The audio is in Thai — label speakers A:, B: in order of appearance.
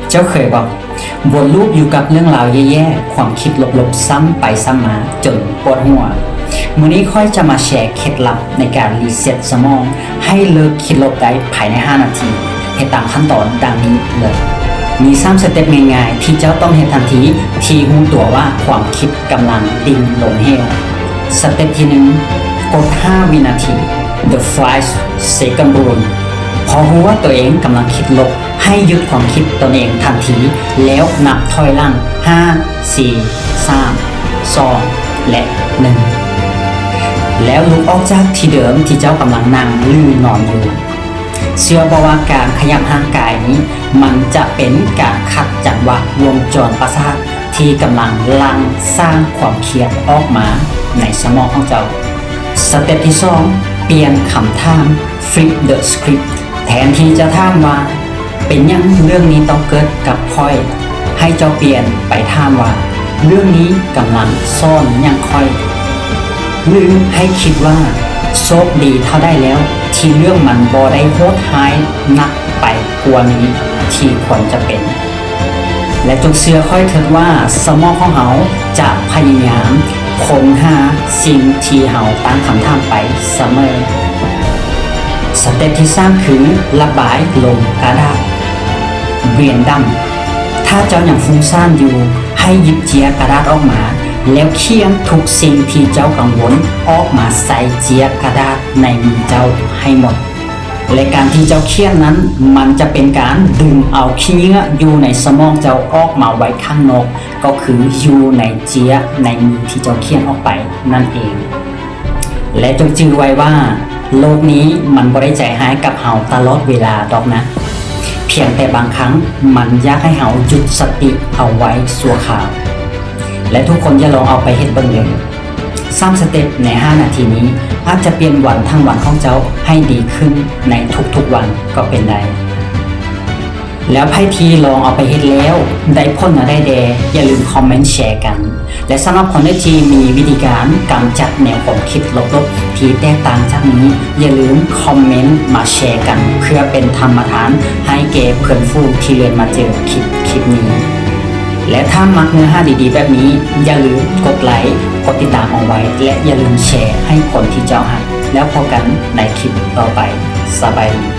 A: เจ้าเคยบอกวนลูปอยู่กับเรื่องราวแย่ๆความคิดลบๆซ้ำไปซ้ำมาจนปวดหัวมื้อนี้ค่อยจะมาแชร์เคล็ดลับในการรีเซ็ตสมองให้เลิกคิดลบได้ภายใน5นาทีให้ตามขั้นตอนดังนี้เลยมี3สเต็ปง่ายๆที่เจ้าต้องเฮ็ดทันทีที่รู้ตัวว่าความคิดกำลังดิ่งลงเหวสเต็ปที่1กด5วินาที The 5 second rule พอรู้ว่าตัวเองกำลังคิดลบให้หยุดความคิดตนเองทันทีแล้วนับถอยหลัง5 4 3 2 และ 1แล้วลุกออกจากที่เดิมที่เจ้ากำลังนั่งหรือนอนอยู่เชื่อบ่ว่าการขยับร่างกายนี้มันจะเป็นการขัดจังหวะวงจรประสาทที่กำลังลังสร้างความเครียดออกมาในสมองของเจ้าสเต็ปที่2เปลี่ยนคำถาม flip the script แทนที่จะถามว่าเป็นยังเรื่องนี้ต้องเกิดกับค่อยให้เจ้าเปลี่ยนไปถามว่าเรื่องนี้กำลังซ่อนยังค่อยหรือให้คิดว่าโชคดีเท่าได้แล้วที่เรื่องมันบ่ได้โหดร้ายหนักไปกว่านี้ที่ควรจะเป็นและจงเชื่อค่อยเถิดว่าสมองของเราจะพยายามค้นหาสิ่งที่เราตั้งคำถามไปเสมอสเต็ปที่3คือระบายลงกระดาษเรียนดำถ้าเจ้าอย่างฟุ้งซ่านอยู่ให้หยิบเจียกระดาษออกมาแล้วเขียนทุกสิ่งที่เจ้ากังวลออกมาใส่เจียกระดาษในมือเจ้าให้หมดและการที่เจ้าเขียนนั้นมันจะเป็นการดึงเอาขี้เยื่ออยู่ในสมองเจ้าออกมาไว้ข้างนอกก็คืออยู่ในเจียในมือที่เจ้าเขียนออกไปนั่นเองและจงจื่อไว้ว่าโลกนี้มันบ่ได้ใจหายกับเฮาตลอดเวลาดอกนะเพียงแต่บางครั้งมันอยากให้เฮาหยุดสติเอาไว้ชั่วคราวและทุกคนอย่าลองเอาไปเฮ็ดเบิ่งเลย3สเต็ปใน5นาทีนี้อาจจะเปลี่ยนวันทั้งวันของเจ้าให้ดีขึ้นในทุกๆวันก็เป็นได้แล้วไพ่ทีลองเอาไปเฮ็ดแล้วได้ผลได้แดอย่าลืมคอมเมนต์แชร์กันและสำหรับคนที่มีวิธีการกำจัดแนวความคิดลบๆที่แตกต่างจากนี้อย่าลืมคอมเมนต์มาแชร์กันเพื่อเป็นธรรมทานให้แก่เพื่อนฝูงที่เรียนมาเจอคลิปนี้และถ้ามักเนื้อหาดีๆแบบนี้อย่าลืมกดไลค์กดติดตามเอาไว้และอย่าลืมแชร์ให้คนที่เจ้าหักแล้วพบกันในคลิปต่อไปสบายดี